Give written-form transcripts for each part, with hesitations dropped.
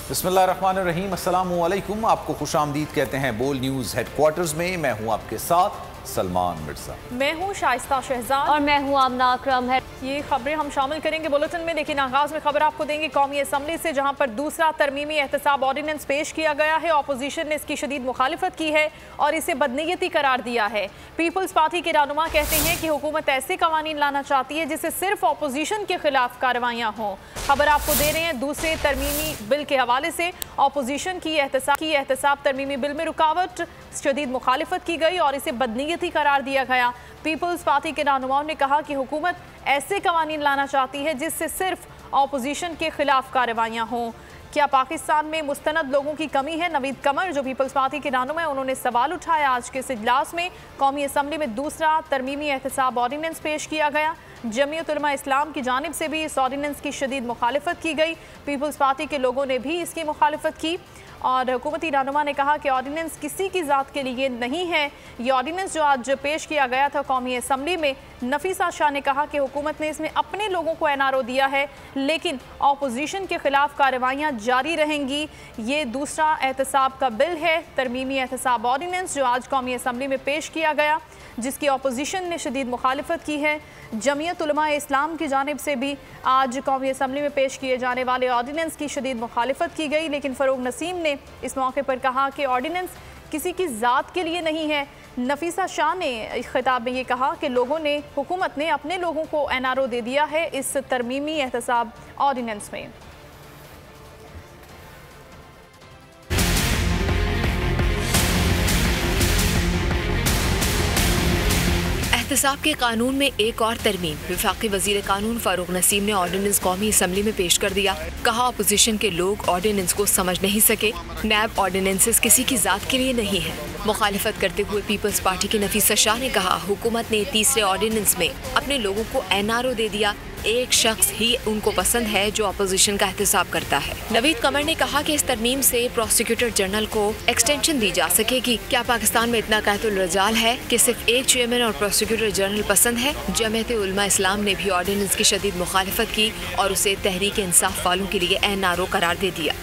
बिस्मिल्लाहिर्रहमानिर्रहीम, अस्सलामु अलैकुम। आपको खुशामदीद कहते हैं बोल न्यूज़ हेडक्वार्टर्स में। मैं हूं आपके साथ सलमान मिर्जा। मैं हूं शाइस्ता शहजाद और मैं हूं आमना अकरम। है ये खबरें हम शामिल करेंगे बुलेटिन में, लेकिन आगाज में खबर आपको देंगे कौमी असम्बली से, जहां पर दूसरा तरमीमी एहतसाब ऑर्डिनेंस पेश किया गया है। अपोजिशन ने इसकी शदीद मुखालिफत की है और इसे बदनीयती करार दिया है। पीपल्स पार्टी के रहनुमा कहते हैं कि हुकूमत ऐसे कवानीन लाना चाहती है जिससे सिर्फ अपोजिशन के खिलाफ कार्रवाइयाँ हों। खबर आपको दे रहे हैं दूसरे तरमीमी बिल के हवाले से। अपोजिशन की एहतसाब तरमीमी बिल में रुकावट, शदीद मुखालिफत की गई और इसे बदनीयती करार दिया गया। पीपल्स पार्टी के रहनुमाओं ने कहा कि हुकूमत ऐसे कवानीन लाना चाहती है जिससे सिर्फ अपोजिशन के खिलाफ कार्रवाइयाँ हों। क्या पाकिस्तान में मुस्तनद लोगों की कमी है? नवीद कमर जो पीपल्स पार्टी के रहनुमा है, उन्होंने सवाल उठाया। आज के इस इजलास में कौमी असम्बली में दूसरा तरमीमी एहतसाब ऑर्डिनेंस पेश किया गया। जमीयत उलमा इस्लाम की जानिब से भी इस ऑर्डिनेंस की शदीद मुखालिफत की गई। पीपल्स पार्टी के लोगों ने भी इसकी मुखालिफत की और हुकूमती रहनुमा ने कहा कि ऑर्डिनेंस किसी की ज़ात के लिए नहीं है। ये ऑर्डिनेंस जो आज पेश किया गया था कौमी असम्बली में, नफीसा शाह ने कहा कि हुकूमत ने इसमें अपने लोगों को एनआरओ दिया है, लेकिन अपोजिशन के खिलाफ कार्रवाइयाँ जारी रहेंगी। ये दूसरा एहतसाब का बिल है, तरमीमी एहतसाब ऑर्डिनेंस, जो आज कौमी असम्बली में पेश किया गया, जिसकी अपोजिशन ने शदीद मुखालिफत की है। जमीयत उलमा इस्लाम की जानिब से भी आज कौमी असम्बली में पेश किए जाने वाले ऑर्डिनेंस की शदीद मुखालिफत की गई, लेकिन फ़रूग नसीम ने इस मौके पर कहा कि ऑर्डिनेंस किसी की ज़ात के लिए नहीं है। नफीसा शाह ने इस खिताब में ये कहा कि लोगों ने, हुकूमत ने अपने लोगों को एनआरओ दे दिया है इस तरमीमी एहतसाब ऑर्डिनेंस में। एहतसाब के कानून में एक और तरमीम। वफाकी वजीर कानून फारूक नसीम ने ऑर्डिनेंस कौमी असम्बली में पेश कर दिया। कहा अपोजिशन के लोग ऑर्डिनेंस को समझ नहीं सके। नैब ऑर्डिनेंसेस किसी की जात के लिए नहीं है। मुखालिफत करते हुए पीपल्स पार्टी की नफीसा शाह ने कहा हुकूमत ने तीसरे ऑर्डिनेंस में अपने लोगों को एनआरओ दे दिया। एक शख्स ही उनको पसंद है जो अपोजिशन का एहतसाब करता है। नवीद कमर ने कहा कि इस तरमीम से प्रोसिक्यूटर जनरल को एक्सटेंशन दी जा सकेगी। क्या पाकिस्तान में इतना कहतुल रजाल है कि सिर्फ एक चेयरमैन और प्रोसिक्यूटर जनरल पसंद है? जमीयत उलमा इस्लाम ने भी ऑर्डिनेंस की शदीद मुखालिफत की और उसे तहरीक इंसाफ वालों के लिए एनआरओ करार दे दिया।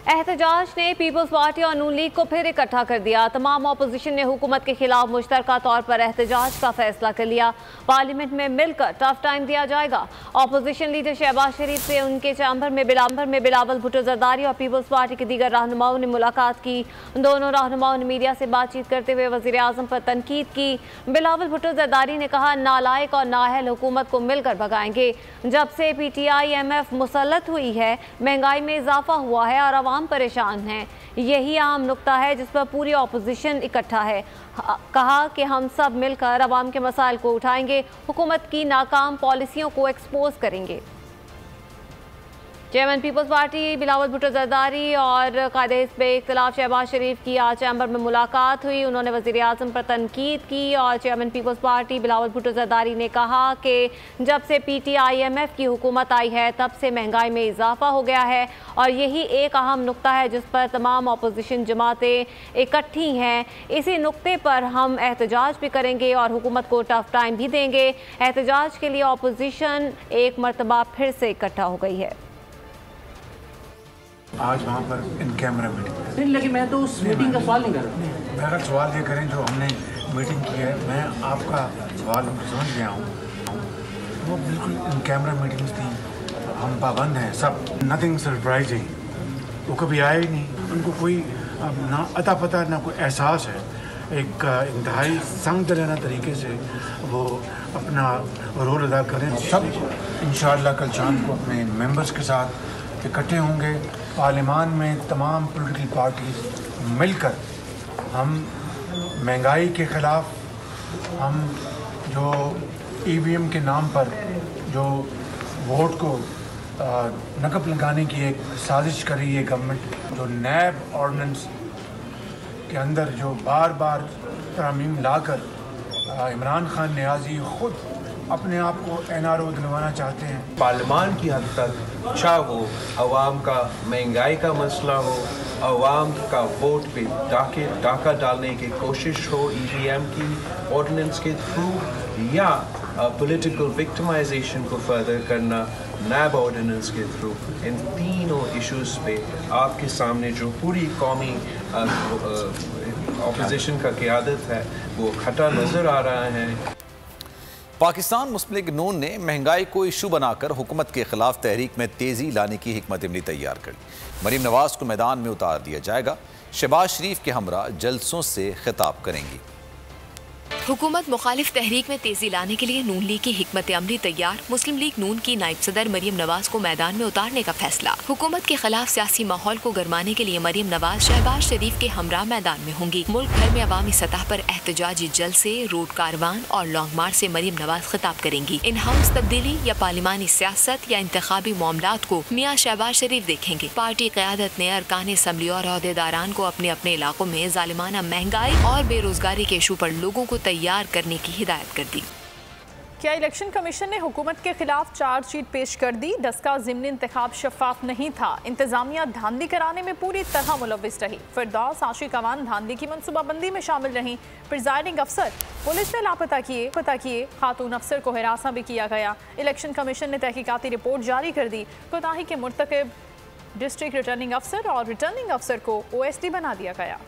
एहतजाज ने पीपल्स पार्टी और नून लीग को फिर इकट्ठा कर दिया। तमाम अपोजिशन ने हुकूमत के खिलाफ मुश्तरका तौर पर एहतजाज का फैसला कर लिया। पार्लियामेंट में मिलकर टफ टाइम दिया जाएगा। अपोजिशन लीडर शहबाज शरीफ से उनके चैम्बर में बिलावल भुट्टो जरदारी और पीपल्स पार्टी के दीगर रहनुमाओं ने मुलाकात की। दोनों रहनुमाओं ने मीडिया से बातचीत करते हुए वज़ीर आज़म पर तनकीद की। बिलावल भुट्टो जरदारी ने कहा नालायक और नाअहल हुकूमत को मिलकर भगाएंगे। जब से PTI MF मुसल्लत हुई है, महंगाई में इजाफा हुआ है और परेशान हैं। यही अहम नुक्ता है जिस पर पूरी अपोजिशन इकट्ठा है। कहा कि हम सब मिलकर अवाम के मसाइल को उठाएंगे, हुकूमत की नाकाम पॉलिसियों को एक्सपोज करेंगे। Chairman People's party Bilawal Bhutto Zardari और कायदे हिज़्ब इख्तिलाफ शहबाज शरीफ की आज चैम्बर में मुलाकात हुई। उन्होंने वज़ीर आज़म पर तनकीद की और chairman People's party Bilawal Bhutto Zardari ने कहा कि जब से PTI MF की हुकूमत आई है तब से महंगाई में इजाफा हो गया है और यही एक अहम नुक्ता है जिस पर तमाम अपोजिशन जमातें इकट्ठी हैं। इसी नुक्ते पर हम एहतजाज भी करेंगे और हुकूमत को टफ टाइम भी देंगे। एहतजाज के लिए अपोजिशन एक मरतबा फिर से इकट्ठा हो गई है। आज वहाँ पर इन कैमरा मीटिंग नहीं, लेकिन मैं तो उस मीटिंग का सवाल नहीं कर रहा। मैं अगर सवाल ये करें जो हमने मीटिंग की है, मैं आपका सवाल समझ गया हूँ। वो बिल्कुल इन कैमरा मीटिंग्स थी, हम पाबंद हैं सब। Nothing surprising. वो कभी आए ही नहीं, उनको कोई ना अता पता ना कोई एहसास है। एक इंतहाई संग दिलाना तरीके से वो अपना रोल अदा करें। सब इंशाअल्लाह कल शाम को अपने मेंबर्स के साथ इकट्ठे होंगे। पार्लियामान में तमाम पॉलिटिकल पार्टीज मिलकर हम महंगाई के ख़िलाफ़, हम जो EVM के नाम पर जो वोट को नकब लगाने की एक साजिश कर रही है गवर्नमेंट, जो नैब ऑर्डिनेंस के अंदर जो बार बार तरमीम लाकर इमरान खान नियाज़ी खुद अपने आप को NRO दिलवाना चाहते हैं। पार्लियामान की हद तक चाह वो अवाम का महंगाई का मसला हो, अवाम का वोट पे डाका डालने की कोशिश हो EVM की ऑर्डिनेंस के थ्रू, या पॉलिटिकल विक्टिमाइजेशन को फर्दर करना नैब ऑर्डिनेंस के थ्रू, इन तीनों इश्यूज़ पे आपके सामने जो पूरी कौमी ऑपोजिशन का क़यादत है वो खटा नज़र आ रहा है। पाकिस्तान मुस्लिम लीग नून ने महंगाई को इशू बनाकर हुकूमत के खिलाफ तहरीक में तेजी लाने की हिकमत अमली तैयार कर ली। मरीम नवाज को मैदान में उतार दिया जाएगा। शहबाज शरीफ के हमरा जलसों से खिताब करेंगी। हुकूमत मुखालिफ तहरीक में तेजी लाने के लिए नून लीग की हिकमत अमली तैयार। मुस्लिम लीग नून की नायब सदर मरीम नवाज को मैदान में उतारने का फैसला। हुकूमत के खिलाफ सियासी माहौल को गरमाने के लिए मरीम नवाज शहबाज शरीफ के हमरा मैदान में होंगी। मुल्क भर में अवामी सतह पर एहतजाजी जलसे, रोड कारवान और लॉन्ग मार्च से मरीम नवाज खिताब करेंगी। इन हाउस तब्दीली या पार्लिमानी सियासत या इंतखाबी मामलात को मियाँ शहबाज शरीफ देखेंगे। पार्टी क़यादत ने अरकान असम्बली और अहदेदारान को अपने अपने इलाकों में जालिमाना महंगाई और बेरोजगारी के इशू पर लोगों को तैयार करने की हिदायत कर दी। क्या इलेक्शन कमीशन ने हुकूमत के खिलाफ चार्जशीट पेश कर दी? डस्का ज़िमनी इंतखाब शफाफ नहीं था। इंतजामिया धांधली कराने में पूरी तरह मुलव्विस रही। फिरदौस आशिक अवान धांधली की मनसूबाबंदी में शामिल रहीं। प्रिजाइडिंग अफसर पुलिस ने लापता किए। खातून अफसर को हिरासा भी किया गया। इलेक्शन कमीशन ने तहकीकाती रिपोर्ट जारी कर दी। कोताही के मुर्तकिब डिस्ट्रिक्ट रिटर्निंग अफसर और रिटर्निंग अफसर को OSD बना दिया गया।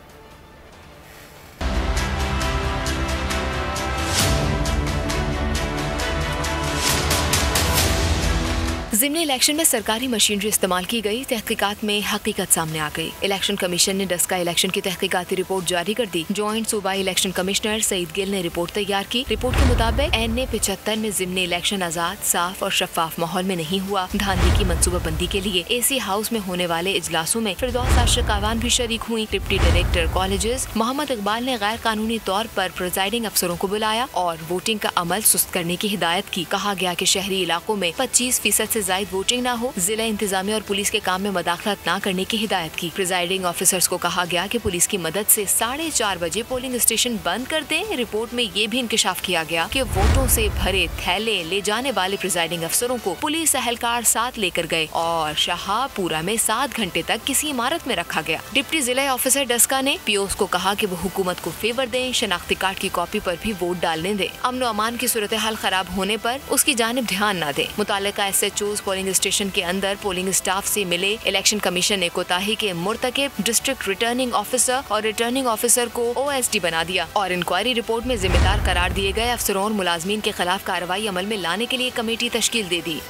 ज़िमनी इलेक्शन में सरकारी मशीनरी इस्तेमाल की गई। तहकीकात में हकीकत सामने आ गई। इलेक्शन कमीशन ने डस्का इलेक्शन की तहकीकाती रिपोर्ट जारी कर दी। जॉइंट सूबाई इलेक्शन कमिश्नर सईद गिल ने रिपोर्ट तैयार की। रिपोर्ट के मुताबिक NA 75 में ज़िमनी इलेक्शन आज़ाद, साफ और शफाफ माहौल में नहीं हुआ। धांधली की मनसूबाबंदी के लिए AC हाउस में होने वाले इजलासों में फिरदौस आशिक अवान भी शरीक हुई। Deputy director colleges Mohammad Iqbal ने गैर कानूनी तौर पर प्रिजाइडिंग अफसरों को बुलाया और वोटिंग का अमल सुस्त करने की हिदायत की। कहा गया कि शहरी इलाकों में 25% से जायद वोटिंग न हो। जिला इंतजामिया और पुलिस के काम में मदाखलत न करने की हिदायत की। प्रिजाइडिंग ऑफिसर्स को कहा गया कि पुलिस की मदद से 4:30 बजे पोलिंग स्टेशन बंद कर दें। रिपोर्ट में ये भी इंकशाफ किया गया कि वोटों से भरे थैले ले जाने वाले प्रिजाइडिंग अफसरों को पुलिस अहलकार साथ लेकर गए और शाहपुरा में 7 घंटे तक किसी इमारत में रखा गया। डिप्टी जिला ऑफिसर डस्का ने POs को कहा कि वो हुकूमत को फेवर दें, शनाख्ती कार्ड की कॉपी पर भी वोट डालने दें। अमन व अमान की सूरत हाल खराब होने पर उसकी जानिब ध्यान न दें। मुतालिका SHOs पोलिंग स्टेशन के अंदर पोलिंग स्टाफ से मिले। इलेक्शन कमीशन ने कोताही के मुर्तकिब डिस्ट्रिक्ट रिटर्निंग ऑफिसर और रिटर्निंग ऑफिसर को OSD बना दिया और इंक्वायरी रिपोर्ट में जिम्मेदार करार दिए गए अफसरों और मुलाजमीन के खिलाफ कार्रवाई अमल में लाने के लिए कमेटी तश्कील दे दी।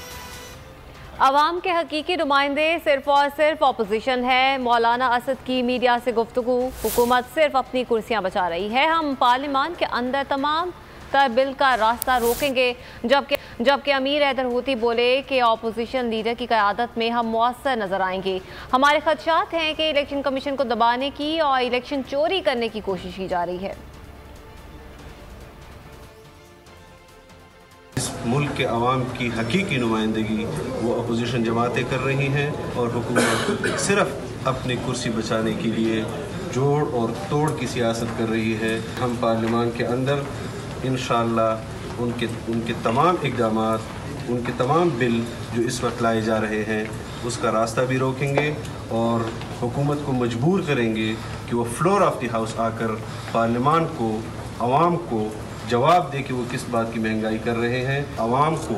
अवाम के हकीकी नुमाइंदे सिर्फ और सिर्फ अपोजिशन है। मौलाना असद की मीडिया से गुफ्तगू। हुकूमत सिर्फ अपनी कुर्सियां बचा रही है। हम पार्लियामान के अंदर तमाम तर बिल का रास्ता रोकेंगे। जबकि अमीर हैदर हूती बोले कि अपोजिशन लीडर की क़यादत में हम मुअस्सर नजर आएंगे। हमारे खदशात हैं कि इलेक्शन कमीशन को दबाने की और इलेक्शन चोरी करने की कोशिश की जा रही है। इस मुल्क के अवाम की हकीकी नुमाइंदगी वो अपोजिशन जमातें कर रही हैं और हुकूमत सिर्फ अपनी कुर्सी बचाने के लिए जोड़ और तोड़ की सियासत कर रही है। हम पार्लियामान के अंदर इंशाअल्लाह उनके तमाम इक़दामात, उनके तमाम बिल जो इस वक्त लाए जा रहे हैं उसका रास्ता भी रोकेंगे और हुकूमत को मजबूर करेंगे कि वो फ्लोर ऑफ द हाउस आकर पार्लियामान को, अवाम को जवाब दे कि वो किस बात की महंगाई कर रहे हैं। अवाम को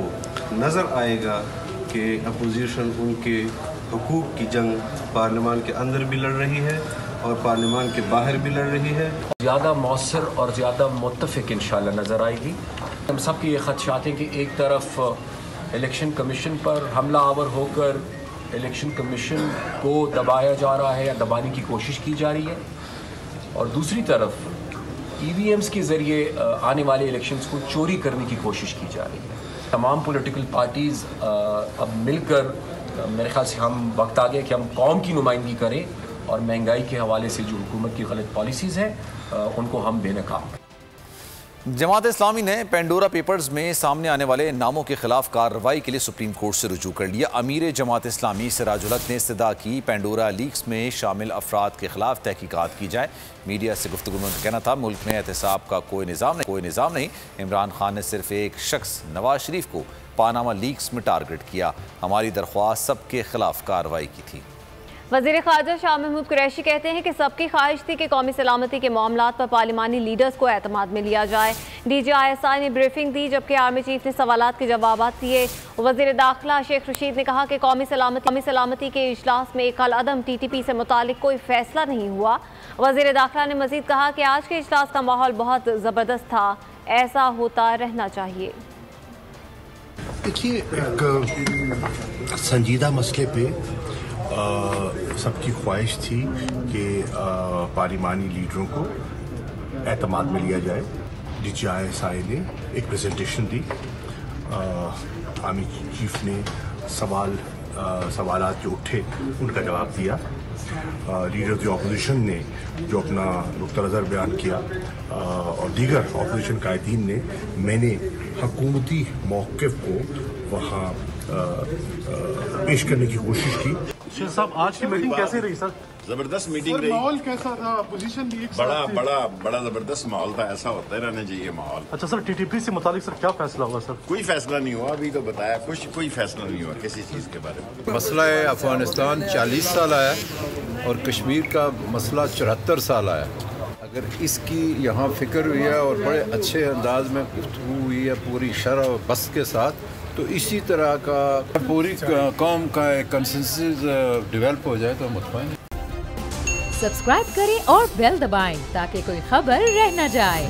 नज़र आएगा कि अपोजिशन उनके हुकूक की जंग पार्लियामान के अंदर भी लड़ रही है और पार्लियामान के बाहर भी लड़ रही है। ज़्यादा मौसर और ज़्यादा मुत्तफ़िक इंशाल्लाह नज़र आएगी। हम सब की ये खदशात हैं कि एक तरफ इलेक्शन कमीशन पर हमला आवर होकर इलेक्शन कमीशन को दबाया जा रहा है या दबाने की कोशिश की जा रही है और दूसरी तरफ EVMs के ज़रिए आने वाले इलेक्शंस को चोरी करने की कोशिश की जा रही है। तमाम पॉलिटिकल पार्टीज़ अब मिलकर मेरे ख्याल से हम वक्त आ गया कि हम कौम की नुमाइंदगी करें और महंगाई के हवाले से जो हुकूमत की गलत पॉलिसीज़ हैं उनको हम बेनकाब। जमात इस्लामी ने पेंडोरा पेपर्स में सामने आने वाले नामों के खिलाफ कार्रवाई के लिए सुप्रीम कोर्ट से रुजू कर लिया। अमीर जमात इस्लामी सिराजुल हक ने इस्तदा की पेंडोरा लीक्स में शामिल अफराद के खिलाफ तहकीकात की जाए। मीडिया से गुफ्तगू में कहना था मुल्क में एहतसाब का कोई निज़ाम नहीं। इमरान खान ने सिर्फ एक शख्स नवाज शरीफ को पानामा लीक्स में टारगेट किया। हमारी दरख्वास्त सबके खिलाफ कार्रवाई की थी। वज़ीर ख़ारजा शाह महमूद कुरैशी कहते हैं कि सबकी ख्वाहिश थी कि कौमी सलामती के मामलात पर पार्लिमानी लीडर्स को एतमाद में लिया जाए। DGISI ने ब्रीफिंग दी जबकि आर्मी चीफ ने सवालात के जवाब दिए। वज़ीर दाखिला शेख रशीद ने कहा कि कौमी सलामती के इजलास में कल अदम TTP से मुतालिक कोई फैसला नहीं हुआ। वज़ीर दाखिला ने मज़ीद कहा कि आज के इजलास का माहौल बहुत ज़बरदस्त था, ऐसा होता रहना चाहिए। देखिए, एक संजीदा मसले पे सबकी ख्वाहिश थी कि पार्लिमानी लीडरों को एतमाद में लिया जाए। DGISI ने एक प्रेजेंटेशन दी, आर्मी चीफ ने सवालात जो उठे उनका जवाब दिया। लीडर ऑफ द अपोजिशन ने जो अपना नुक्ता नज़र बयान किया और दीगर अपोजिशन कायदीन ने, मैंने हुकूमती मौक़िफ़ को वहाँ पेश करने की कोशिश की। शेख साहब, आज की मीटिंग कैसी रही सर? जबरदस्त मीटिंग रही। माहौल कैसा था? पोजीशन भी एक बड़ा जबरदस्त माहौल था। ऐसा होता ही रहना चाहिए माहौल। अच्छा सर, TTP से मुतालिक सर क्या फैसला हुआ सर? कोई फैसला नहीं हुआ, अभी तो बताया कोई फैसला नहीं हुआ किसी चीज़ के बारे में। मसला है अफगानिस्तान 40 साल आया और कश्मीर का मसला 74 साल आया। अगर इसकी यहाँ फिक्र हुई है और बड़े अच्छे अंदाज में गुफ्तगू हुई है पूरी शरह और बस के साथ, तो इसी तरह का पूरी कौम का एक कंसेंसस डेवलप हो जाए तो मुतमईन। सब्सक्राइब करें और बेल दबाएं ताकि कोई खबर रह न जाए।